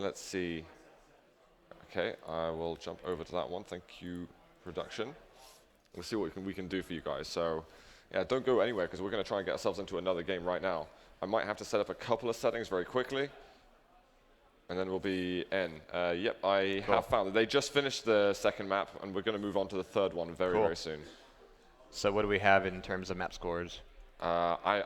let's see. Okay, I will jump over to that one. Thank you, production. We'll see what we can do for you guys. So, yeah, don't go anywhere because we're going to try and get ourselves into another game right now. I might have to set up a couple of settings very quickly, and then we'll be in. Yep, I have found that they just finished the second map, and we're going to move on to the third one very, very soon. So what do we have in terms of map scores? Averages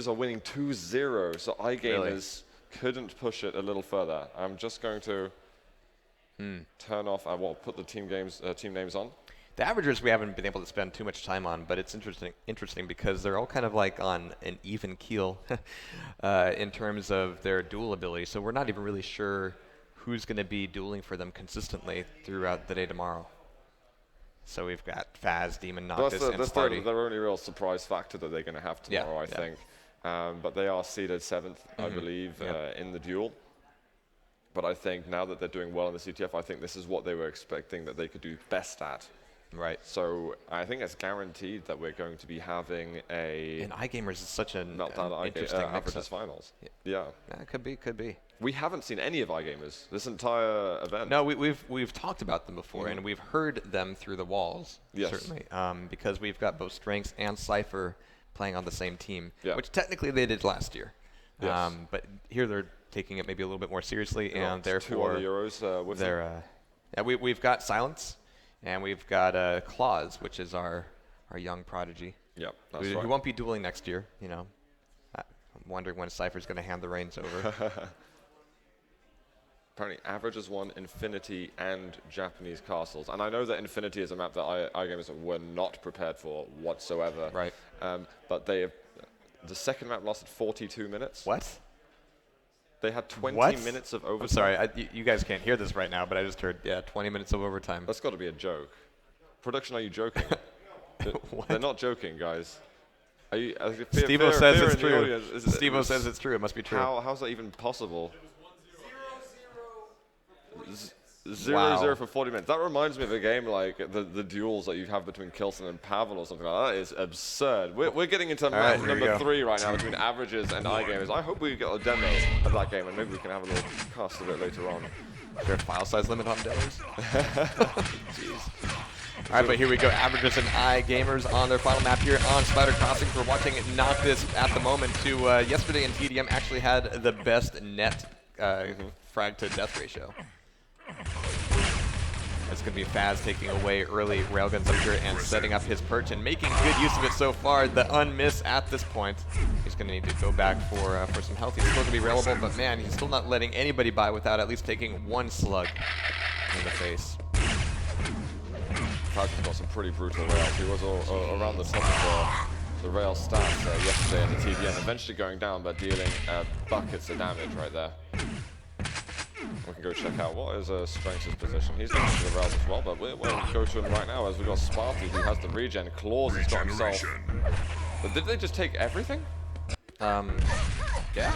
are winning 2-0, so iGamerZ couldn't push it a little further. I'm just going to turn off, put the team names on. The averages we haven't been able to spend too much time on, but it's interesting because they're all kind of like on an even keel in terms of their duel ability. So we're not even really sure who's going to be dueling for them consistently throughout the day tomorrow. So we've got Faz, Demon, Noctis, and Sparty. Their only real surprise factor that they're going to have tomorrow, I think. But they are seeded 7th, I believe, in the duel. But I think now that they're doing well in the CTF, I think this is what they were expecting that they could do best at. Right. So I think it's guaranteed that we're going to be having a... And iGamerZ is such an meltdown interesting averages finals. Yeah. Could be. We haven't seen any of iGamerZ this entire event. No, we've talked about them before, and we've heard them through the walls, certainly, because we've got both Strengths and Cypher playing on the same team, which technically they did last year. Yes. But here they're taking it maybe a little bit more seriously, and therefore 2 Euros with them. We've got Silence, and we've got Claws, which is our young prodigy. Yep, that's right. He won't be dueling next year, you know. I'm wondering when Cypher's going to hand the reins over. Apparently, averages won Infinity and Japanese Castles. And I know that Infinity is a map that iGamerZ were not prepared for whatsoever. Right. But the second map lasted 42 minutes. What? They had 20 minutes of overtime. I'm sorry, you guys can't hear this right now, but I just heard, 20 minutes of overtime. That's got to be a joke. Production, are you joking? They're not joking, guys. Are you? Steve-O says it's true. Steve-O says it's true. It must be true. How's that even possible? 0-0 for 40 minutes. That reminds me of a game like the duels that you have between Kilson and Pavel or something like that. That is absurd. We're getting into map number 3 right now between averages and iGamerZ. I hope we get a demo of that game and maybe we can have a little cast of it later on. Is there a file size limit on demos? Jeez. All right, but here we go. Averages and iGamerZ on their final map here on Spider Crossings. We're watching Noctis at the moment. Yesterday in TDM actually had the best net frag to death ratio. It's going to be Faz taking away early railguns up here and setting up his perch and making good use of it so far. The unmiss at this point. He's going to need to go back for some health. He's still going to be railable, but man, he's still not letting anybody by without at least taking one slug in the face. Faz has got some pretty brutal rails. He was around the top of the rail stats yesterday in the TDM, eventually going down, but dealing buckets of damage right there. We can go check out what is Strength's position. He's looking for the rails as well, but we'll go to him right now as we've got Sparty, who has the regen. Claws has got himself. But did they just take everything? Yeah. Yeah,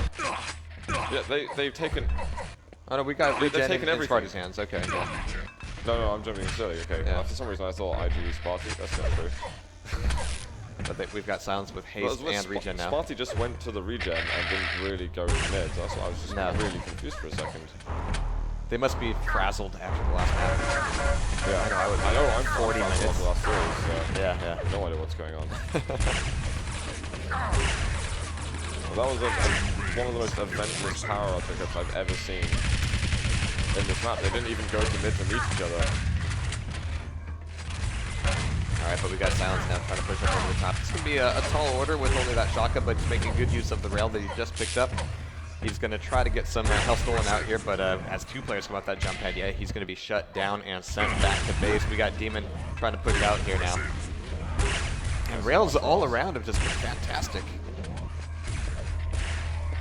they've taken... Oh no, we got regen taken in everything. Sparty's hands, okay. No, I'm jumping silly, okay. Yeah. For some reason I thought IGV Sparty, that's not true. But we've got Silence with haste and regen now. Sparty just went to the regen and didn't really go to mid. That's why I was just really confused for a second. They must be frazzled after the last map. Yeah, I know I'm 40 minutes. After the last series, so yeah. No idea what's going on. Well, that was one of the most eventless power-up pickups I've ever seen in this map. They didn't even go to mid to meet each other. Alright, but we got Silence now trying to push up over the top. It's going to be a tall order with only that shotgun, but he's making good use of the rail that he just picked up. He's going to try to get some health stolen out here, but as 2 players come off that jump pad, he's going to be shut down and sent back to base. We got Demon trying to push out here now. And rails all around have just been fantastic.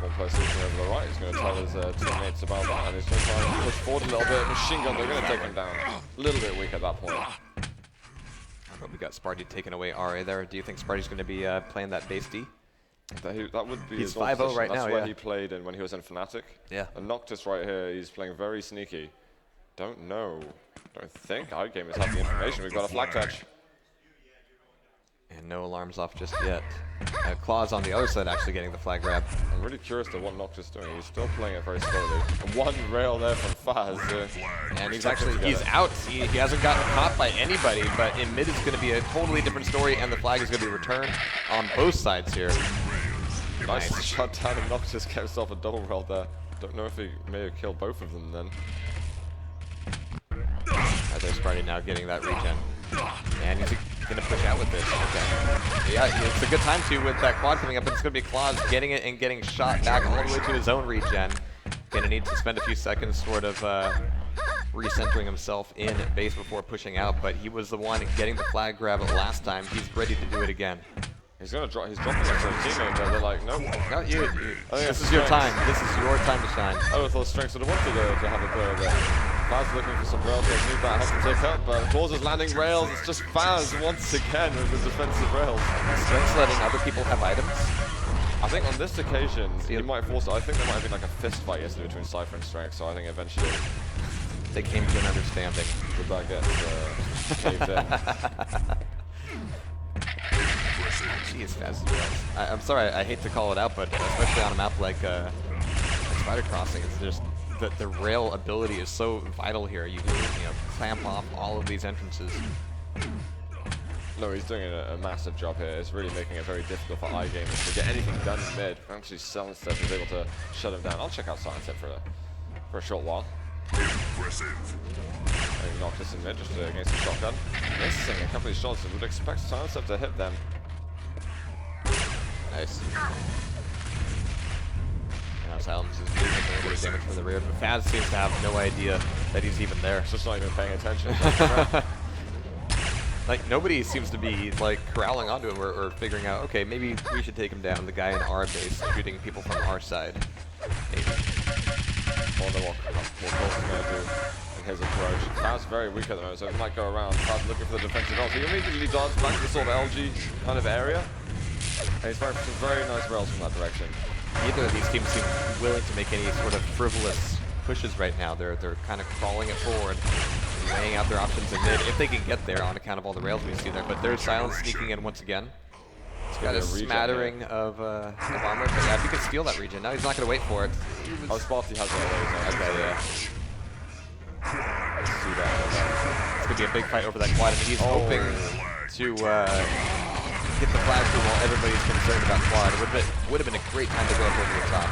One player switching over the right, he's going to tell his teammates about that, and he's going to try and push forward a little bit. Machine gun, they're going to take him down. A little bit weak at that point. But we got Sparty taking away RA there. Do you think Sparty's going to be playing that base D? That would be he's his 5-0 right now. That's where he played when he was in Fnatic. Yeah. And Noctis right here, he's playing very sneaky. Don't know. Don't think iGamerZ has the information. We've got a flag touch. And no alarms off just yet. Claws on the other side actually getting the flag grab. I'm really curious to what Noctis is doing. He's still playing it very slowly. And one rail there from Faz. And he's out. He hasn't gotten caught by anybody, but in mid is going to be a totally different story, and the flag is going to be returned on both sides here. Nice shot down, and Noctis gets himself a double rail there. Don't know if he may have killed both of them then. As there's Sparty now getting that regen. And he's going to push out with this. Okay. Yeah, it's a good time to with that quad coming up, but it's going to be Claus getting it and getting shot back all the way to his own regen. Going to need to spend a few seconds sort of recentering himself in base before pushing out, but he was the one getting the flag grab last time. He's ready to do it again. He's gonna drop. He's dropping it to a teammate, but they're like, nope, not you. This is your time. This is your time to shine. I thought strength sort of wanted to have a player there. Faz looking for some rails. They need that help to take up, but Claus is landing rails. It's just Faz once again with the defensive rails. Strength's letting other people have items. I think on this occasion, he might force it. I think there might have been like a fist fight yesterday between Cypher and Strength, so I think eventually they came to an understanding. The bad gets caved in. Jeez, Faz. I'm sorry, I hate to call it out, but especially on a map like Spider Crossing, it's just the rail ability is so vital here. You can clamp off all of these entrances. No, he's doing a massive job here. It's really making it very difficult for iGamerZ to get anything done in mid. Actually, Sunset is able to shut him down. I'll check out Sunset for a short while. Impressive. Noctis in mid just against the shotgun. Missing a couple of shots. I would expect Sunset to hit them. Nice. Now Silence is doing a little bit of damage from the rear, but Faz seems to have no idea that he's even there. Just not even paying attention. Like, nobody seems to be, like, corralling onto him or figuring out, okay, maybe we should take him down, the guy in our base, shooting people from our side. Maybe. I wonder what Cole's going to do in his approach. Faz very weak at the moment, so he might go around. Faz looking for the defensive ult. He immediately dodges back to the sort of LG kind of area. And he's firing some very nice rails from that direction. Neither of these teams seem willing to make any sort of frivolous pushes right now. They're kind of crawling it forward, laying out their options in mid, if they can get there on account of all the rails we see there. But there's Silence sneaking in once again. He's got a smattering of armor, but yeah, if he could steal that regen. Now he's not going to wait for it. Oh, Sparty has it. Okay, yeah. Let's see that. It's going to be a big fight over that quad, and he's hoping to get the flag through while everybody's concerned about quad. It would have been a great time to go up over the top.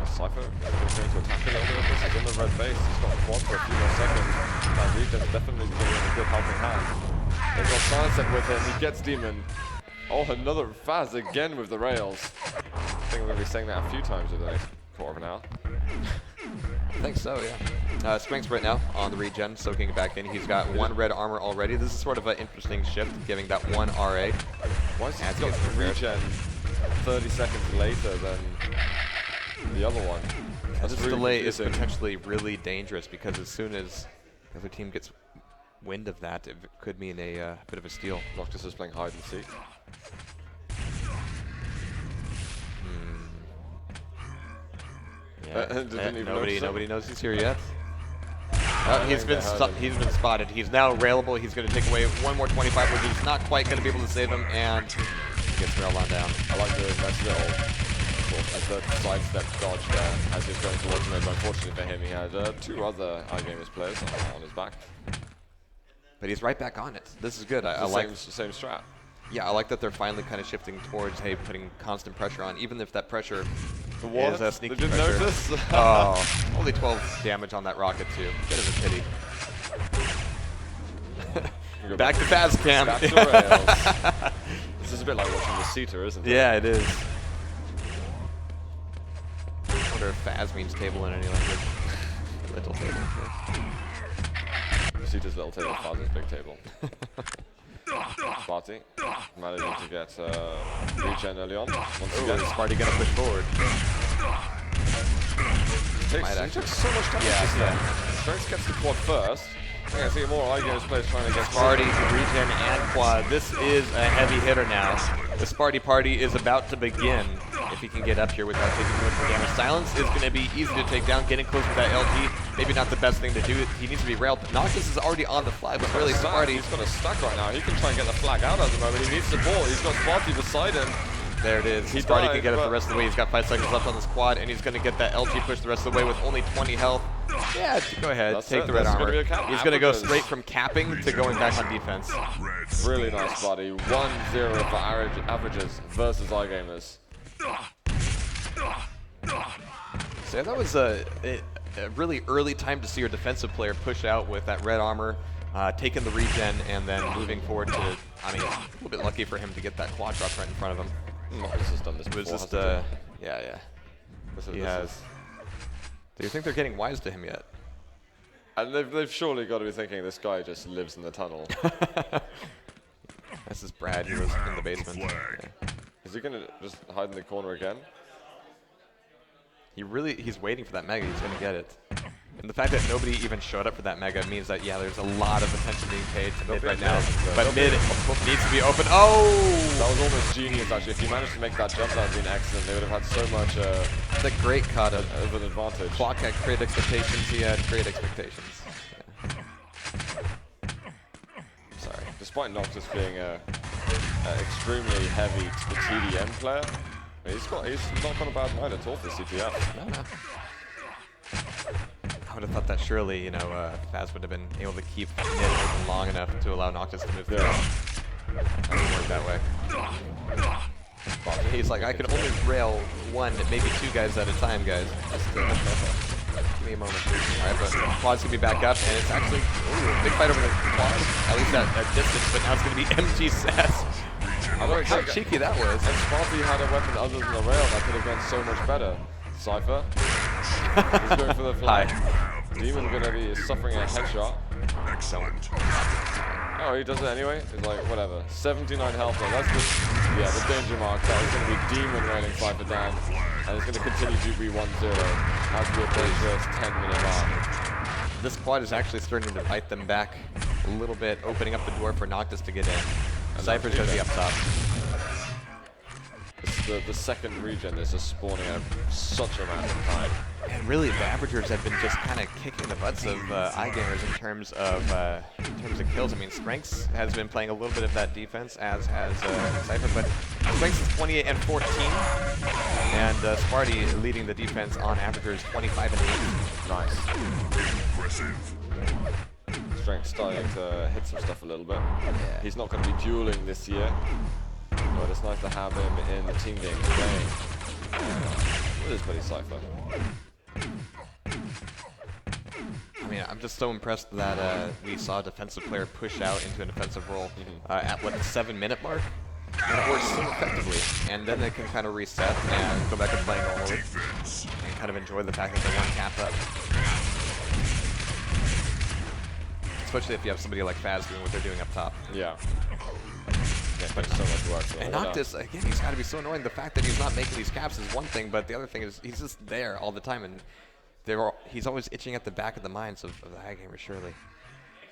Cypher is going to attack a little bit of this. He's in the red base. He's got quad for a few more seconds. That regen's definitely giving a good helping hand. They've got Sunset with him. He gets Demon. Oh, another Faz again with the rails. I think we're going to be saying that a few times over the next quarter of an hour. I think so, yeah. Strength's right now on the regen, soaking it back in. He's got one red armor already. This is sort of an interesting shift, giving that one RA. Why is he got regen 30 seconds later than the other one? This delay is potentially really dangerous because as soon as the other team gets wind of that, it could mean a bit of a steal. Noctis is playing hide and seek. Yeah, nobody knows he's here yet. He's been spotted. He's now railable. He's going to take away one more 25, which he's not quite going to be able to save him, and he gets railed on down. I like the nice little sidestep dodge there as he's going towards him. Unfortunately for him, he had two other iGamerZ players on his back. But he's right back on it. This is good. I like the same strat. Yeah, I like that they're finally kind of shifting towards, hey, putting constant pressure on, even if that pressure is a sneaky pressure. Notice? Oh, only 12 damage on that rocket too. Bit of a pity. Back to Faz cam. Back to rails. This is a bit like watching the CTF, isn't it? Yeah, it is. I wonder if Faz means table in any language. Little table. CTF's little table, Faz's big table. Sparty managing to get regen early on. Once again, Sparty gonna push forward. He took so much time. Strength gets the quad first. I see more iGamerZ players trying to get Sparty, regen, and quad. This is a heavy hitter now. The Sparty party is about to begin. If if he can get up here without taking too much damage. Silence is going to be easy to take down. Getting close with that LG, maybe not the best thing to do. He needs to be railed. Noctis is already on the flag, but really Sparty. He's got a stack right now. He can try and get the flag out at the moment. He needs support. He's got Sparty beside him. There it is. Sparty can get it the rest of the way. He's got 5 seconds left on the squad, and he's going to get that LG push the rest of the way with only 20 health. Yeah, go ahead. Take the red armor. He's going to go straight from capping to going back on defense. Really nice, buddy. 1-0 for averages versus iGamerZ. So yeah, that was a really early time to see your defensive player push out with that red armor, taking the regen, and then moving forward to, I mean, a little bit lucky for him to get that quad drop right in front of him. This has done this before. It was just, yeah. He has. Do you think they're getting wise to him yet? And they've surely got to be thinking this guy just lives in the tunnel. This is Brad. He was in the basement. Yeah. Is he going to just hide in the corner again? He's waiting for that mega. He's going to get it. And the fact that nobody even showed up for that mega means that, yeah, there's a lot of attention being paid to mid right now. But mid needs to be open. Oh! That was almost genius, actually. If you managed to make that jump, that would have been excellent. They would have had so much it's a great cut of an advantage. Clock had great expectations. He had great expectations. Yeah. Sorry. Despite Noctis being an extremely heavy TDM player, he's not got a bad mind at all for CTF. No. I would have thought that surely, you know, Faz would have been able to keep mid open long enough to allow Noctis to move through. That doesn't work that way. But he's like, I can only rail 1, maybe 2 guys at a time, guys. Just give me a moment. All right, but Quad's going to be back up, and it's actually big fight over the Quad, at least at distance, but now it's going to be MG Sass. I don't know how cheeky that was. If Sparty had a weapon other than the rail, that could have gone so much better. Cypher. He's going for the flag. Demon going to be suffering a headshot. Excellent. Oh, he does it anyway? He's like, whatever. 79 health though. That's the danger mark. That is going to be Demon railing Cypher down. And it's going to continue to be 1-0 as we approach this 10-minute mark. This quad is actually starting to bite them back a little bit, opening up the door for Noctis to get in. Cypher's going to be up top. The second regen is just spawning at such a random time. And really, the Averagers have been just kind of kicking the butts of iGamerZ in terms of kills. I mean, Strengths has been playing a little bit of that defense, as has Cypher, but Strengths is 28 and 14, and Sparty leading the defense on Averagers 25 and 8. Nice. Strengths starting to hit some stuff a little bit. Yeah. He's not going to be dueling this year. But it's nice to have him in the team games playing with his buddy Cypher. I mean, I'm just so impressed that we saw a defensive player push out into an offensive role at what, the 7-minute mark? And it works so effectively. And then they can kind of reset and go back to playing normally and kind of enjoy the fact that they weren't capped up. Especially if you have somebody like Faz doing what they're doing up top. Yeah. But so much work. And Noctis, again, he's got to be so annoying. The fact that he's not making these caps is one thing, but the other thing is he's just there all the time, and he's always itching at the back of the minds of the iGamerZ, surely.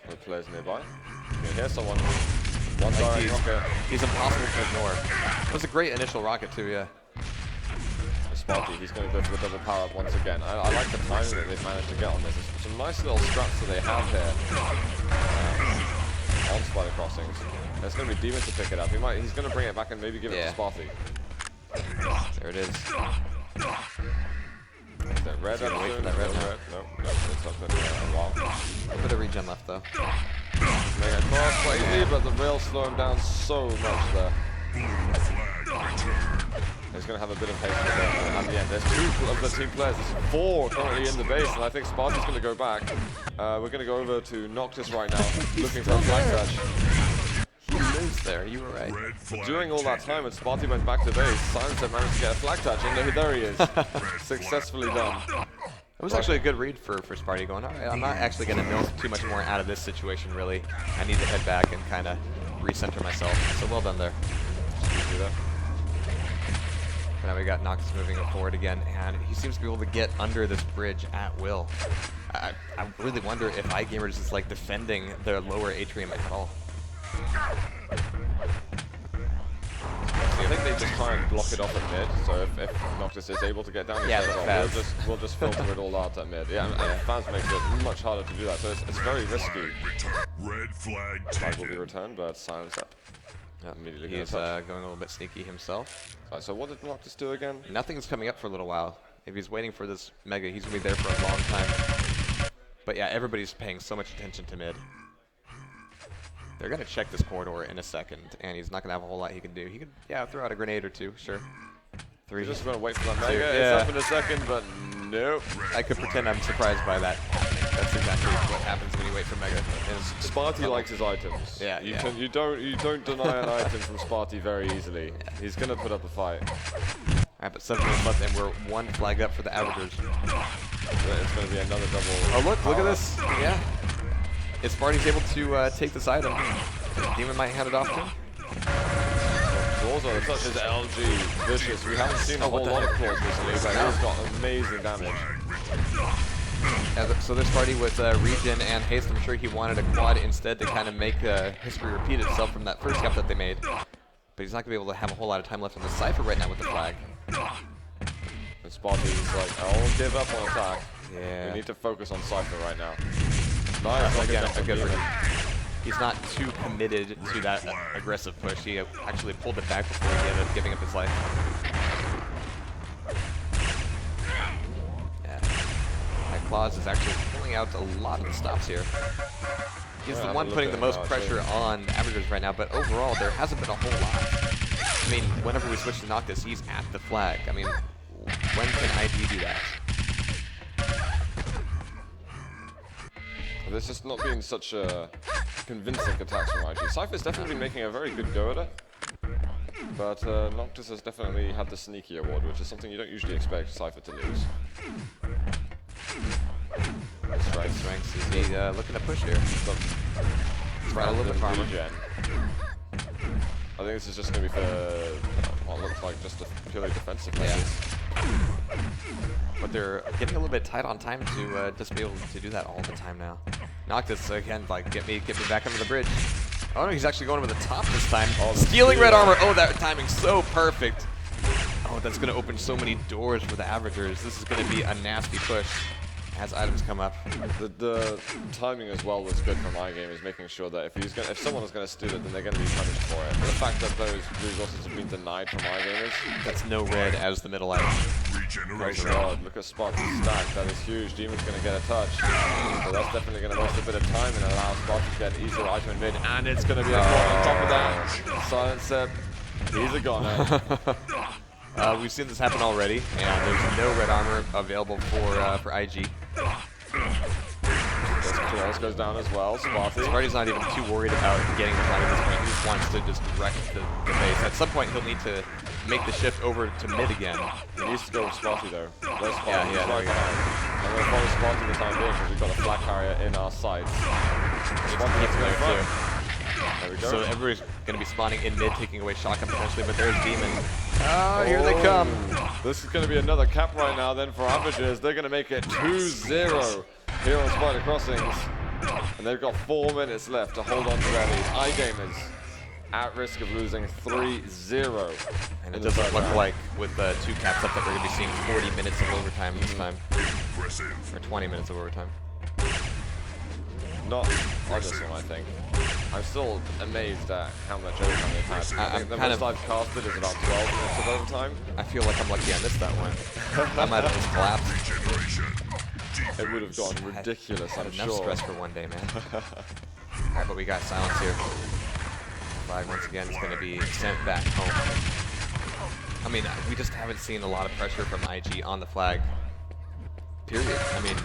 The players nearby. You can hear someone. He's impossible to ignore. It was a great initial rocket, too, yeah. Sparky, he's going to go for the double power up once again. I like the timing that they've managed to get on this. There's some nice little scraps that they have here. On Spider Crossings. There's going to be Demon to pick it up. He's going to bring it back and maybe give it to Sparty. There it is. Is that red? Wait for that red now. No, it's not going to be a while. A little bit of regen left, though. Making a cross quite easy, but the rails slow him down so much there. He's going to have a bit of haste at the end. There's 2 of the team players. There's 4 currently in the base, and I think Sparty's going to go back. We're going to go over to Noctis right now, looking for a flag touch. He lives there, you were right. But during all that time, when Sparty went back to base, Silence had managed to get a flag touch, and there he is. Successfully done. It was actually a good read for Sparty going, all right, I'm not actually going to milk too much more out of this situation, really. I need to head back and kind of recenter myself. So well done there. Now we got Noctis moving forward again, and he seems to be able to get under this bridge at will. I really wonder if iGamerZ is like defending their lower atrium at all. See think they just try and block it off at mid. So if Noctis is able to get down, Yeah, we'll just filter it all out at mid. Yeah, and Faz makes it much harder to do that. So it's very risky. Red flag Flag will be taken. returned, but silence up. Immediately He's gonna touch. going a little bit sneaky himself. So what did Noctis do again? Nothing's coming up for a little while. If he's waiting for this Mega, he's going to be there for a long time. But yeah, everybody's paying so much attention to mid. They're going to check this corridor in a second, and he's not going to have a whole lot he can do. He could, yeah, throw out a grenade or two, sure. 3. He's just going to wait for that Mega. Yeah. It's up in a second, but nope. I could pretend I'm surprised by that. That's exactly what happens when you wait for Mega. Sparty likes his items. Yeah, You don't deny an item from Sparty very easily. He's going to put up a fight. Alright, but 7 minutes left, and we're 1 flag up for the Averagers. It's going to be another double. Oh, look at this. Yeah. If Sparty's able to take this item, Demon might hand it off to him. Claws on the touch is LG. Vicious. We haven't seen a whole lot of claws recently, but he's got amazing damage. So this party with Regen and Haste, I'm sure he wanted a quad instead to kind of make history repeat itself from that first cap that they made. But he's not going to be able to have a whole lot of time left on the Cypher right now with the flag. And Sparty's like, I won't give up on attack. Yeah. We need to focus on Cypher right now. Nice. Again, Again, a good read. He's not too committed to that aggressive push. He actually pulled it back before he ended up giving up his life. Yeah. That Claus is actually pulling out a lot of the stops here. He's the one putting the most pressure on the Averagers right now, but overall, there hasn't been a whole lot. I mean, whenever we switch to Noctis, he's at the flag. I mean, when can IG do that? There's just not been such convincing attacks from IG. Cypher's definitely been making a very good go at it. But Noctis has definitely had the sneaky award, which is something you don't usually expect Cypher to lose. Strengths. Is he looking to push here? He's got a little bit of armor. I think this is just going to be for what looks like just a purely defensive measures. But they're getting a little bit tight on time to just be able to do that all the time now. Noctis again, like get me back under the bridge. Oh no, he's actually going over the top this time. Oh, Stealing red armor. Oh, that timing's so perfect. Oh, that's going to open so many doors for the Averagers. This is going to be a nasty push as items come up. The timing as well was good from iGamerZ, making sure that if someone is going to steal it, then they're going to be punished for it. The fact that those resources have been denied from iGamerZ. That's no red as the middle item. Oh god, look at Sparty's stack, that is huge. Demon's going to get a touch. So that's definitely going to waste a bit of time and allow Sparty to get an easier item in mid. And it's going to be a goal on top of that. Silence Seb, he's a goner. We've seen this happen already, and there's no red armor available for IG. Claws goes down as well. Sparty's not even too worried about getting the flag at this point. He just wants to just wreck the base. At some point, he'll need to make the shift over to mid again. He needs to go with Sparty though. Where's Sparty? Yeah, there we go. I'm going to follow Sparty the time being because we've got a flag carrier in our sights. Sparty gets to go front. There we go. So everybody's going to be spawning in mid, taking away shotgun potentially, but there's Demon. Oh, here they come. This is going to be another cap right now then for Averagers. They're going to make it 2-0 here on Spider Crossings. And they've got 4 minutes left to hold on to their lead. iGamerZ at risk of losing 3-0. And it doesn't look like with 2 caps up that we're going to be seeing 40 minutes of overtime this time. Or 20 minutes of overtime. Not on this one, I think. I'm still amazed at how much overtime they've had. I think the most I've casted is about 12 minutes of overtime. I feel like I'm lucky I missed that one. I might have just collapsed. It would have gotten ridiculous, I'm sure. Enough stress for one day, man. Alright, but we got silence here. Flag once again is going to be sent back home. I mean, we just haven't seen a lot of pressure from IG on the flag. Period. I mean,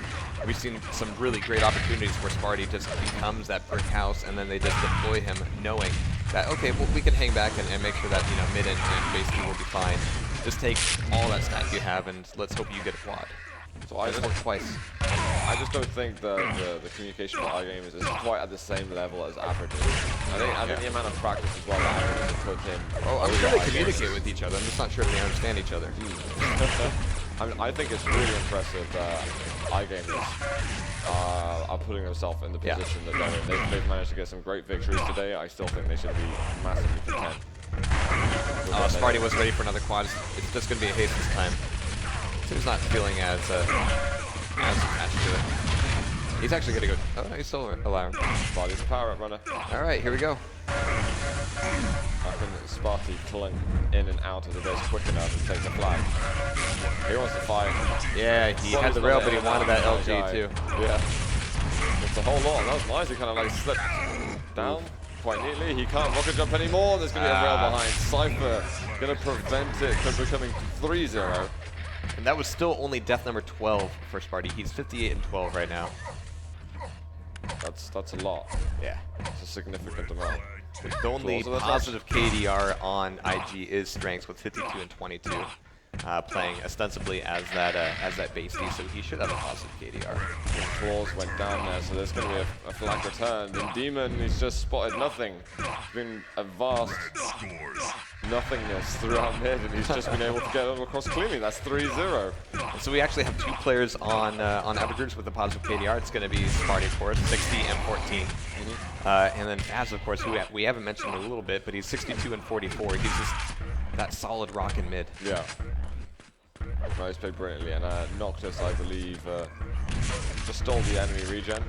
we've seen some really great opportunities where Sparty just becomes that brick house, and then they just deploy him knowing that, okay, well, we can hang back and make sure that, you know, mid and base will be fine. Just take all that stack you have, and let's hope you get a quad. So I just don't think the communication for iGamerZ is quite at the same level as Averagers. I think the amount of practice as well that Averagers have put in. Oh, I'm sure they communicate with each other. I'm just not sure if they understand each other. I mean, I think it's really impressive that iGamerZ are putting themselves in the position that they're in. They've managed to get some great victories today. I still think they should be massively content. Oh, Sparty was ready for another quad. It's just going to be a haste this time. He's not feeling as attached to it. He's actually going to go. Oh, no, he's still alive. Sparty's a power-up runner. All right, here we go. I can Sparty clunk in and out of the base quick enough and take the flag. He wants to fight. Yeah, he had the rail, but he wanted that LG too. Yeah. It's a whole lot. That was nice. He kind of like slipped down quite neatly. He can't rocket jump anymore. There's going to be a rail behind. Cypher going to prevent it from becoming 3-0. And that was still only death number 12 for Sparty. He's 58 and 12 right now. That's a lot. Yeah. It's a significant amount. The only positive KDR on IG is Strengths with 52 and 22, playing ostensibly as that base D, so he should have a positive KDR. The claws went down there, so there's going to be a flag returned. And Demon, he's just spotted nothing. It's been a vast nothingness throughout mid, and he's just been able to get them across cleanly. That's 3-0. So we actually have 2 players on Avengers with a positive KDR. It's going to be Sparty, of course, 60 and 14. And then Faz, of course, who we haven't mentioned a little bit, but he's 62 and 44. He's just that solid rock in mid. Yeah. No, he's played brilliantly, and Noctis, I believe, just stole the enemy regen.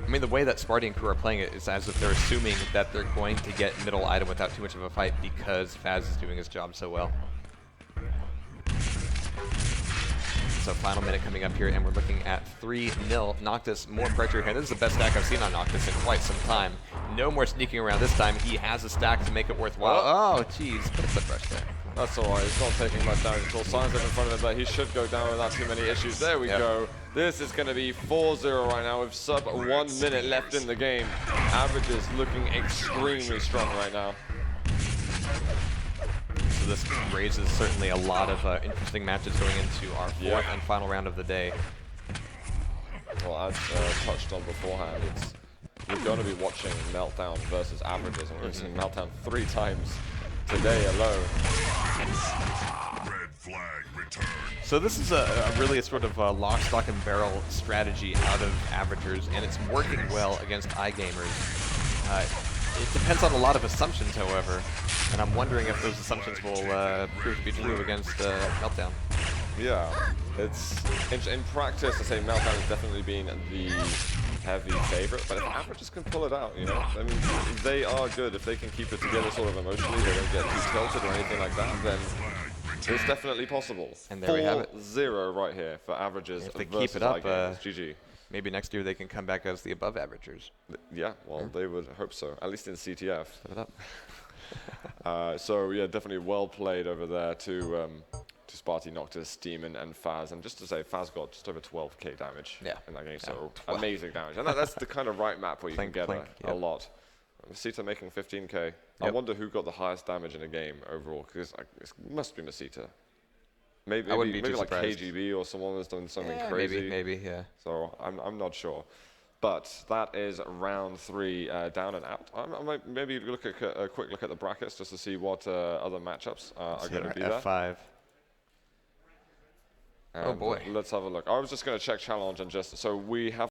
I mean, the way that Sparty and crew are playing it is as if they're assuming that they're going to get middle item without too much of a fight because Faz is doing his job so well. So final minute coming up here, and we're looking at 3-0. Noctis, more pressure here. This is the best stack I've seen on Noctis in quite some time. No more sneaking around this time. He has a stack to make it worthwhile. Oh, jeez. Puts the pressure there. That's alright. He's not taking much damage at all. Signs up in front of him, but he should go down without too many issues. There we go. This is going to be 4-0 right now with sub 1 minute left in the game. Averages looking extremely strong right now. So this raises certainly a lot of interesting matches going into our 4th and final round of the day. Well, as touched on beforehand, we're going to be watching Meltdown versus Averages, and we're going to see Meltdown 3 times today alone. Red flag returned. So this is really a sort of lock, stock, and barrel strategy out of Avengers, and it's working well against iGamerZ. It depends on a lot of assumptions, however, and I'm wondering if those assumptions will prove to be true against Meltdown. Yeah, it's in practice. I say Meltdown has definitely been the heavy favorite, but if Averages can pull it out, you know, I mean, they are good. If they can keep it together sort of emotionally, they don't get too tilted or anything like that, then it's definitely possible. And there we have it. 4-0 right here for Averages. If they keep it up, GG. Maybe next year they can come back as the above Avengers. Yeah, well, they would hope so, at least in CTF. Set it up. So yeah, definitely well played over there to Sparty, Noctis, Demon, and Faz. And just to say, Faz got just over 12k damage in that game, so amazing damage. And that's the kind of right map where you can get a lot. Masita making 15k. I wonder who got the highest damage in a game overall, because it must be Masita. Maybe like KGB or someone has done something crazy. Maybe, yeah. So I'm not sure. But that is round 3 down and out. I might maybe look at a quick look at the brackets just to see what other matchups are going to be there. F5. And oh boy. Let's have a look. I was just going to check challenge and just so we have